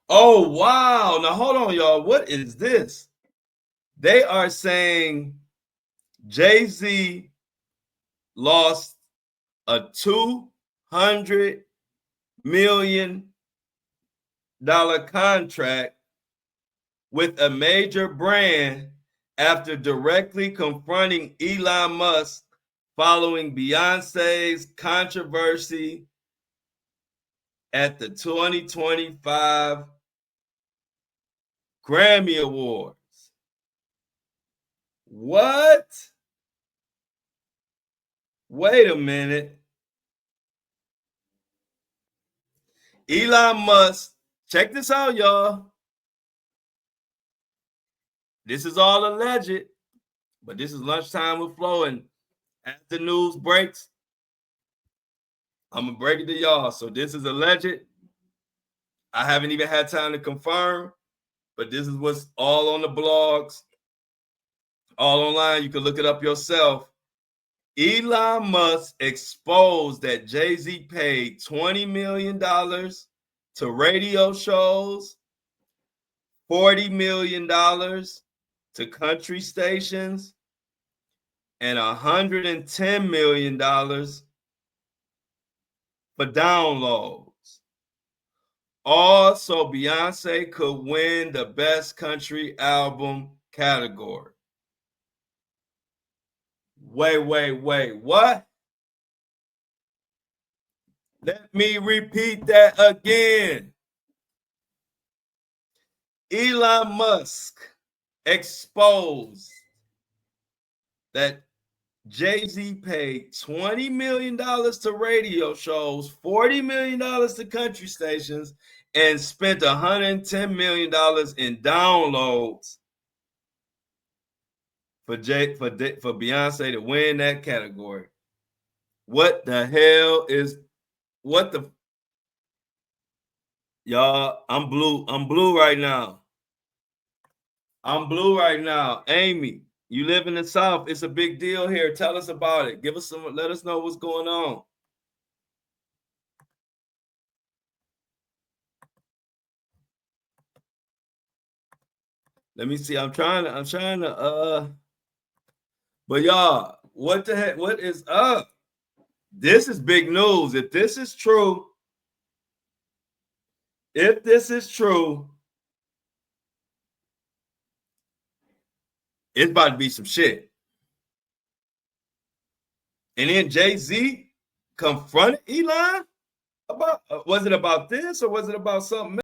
Oh, wow. Now, hold on, y'all. What is this? They are saying Jay-Z lost a $200 million contract with a major brand after directly confronting Elon Musk following Beyonce's controversy at the 2025 Grammy Awards. What? Wait a minute. Elon Musk, check this out, y'all. This is all alleged, but this is lunchtime with Flo, and as the news breaks, I'm gonna break it to y'all. So this is alleged. I haven't even had time to confirm, but this is what's all on the blogs, all online. You can look it up yourself. Elon Musk exposed that Jay-Z paid $20 million to radio shows, $40 million to country stations, and $110 million for downloads. Also, Beyonce could win the Best Country Album category. Wait. What? Let me repeat that again. Elon Musk exposed that Jay-Z paid $20 million to radio shows, $40 million to country stations, and spent $110 million in downloads for Beyonce to win that category. What the hell is what the y'all? I'm blue right now. I'm blue right now. Amy, you live in the South. It's a big deal here. Tell us about it. Give us some, let us know what's going on. Let me see. I'm trying to but y'all, what the heck? What is up? This is big news. If this is true, it's about to be some shit. And then Jay-Z confronted Elon about was it about this or was it about something else?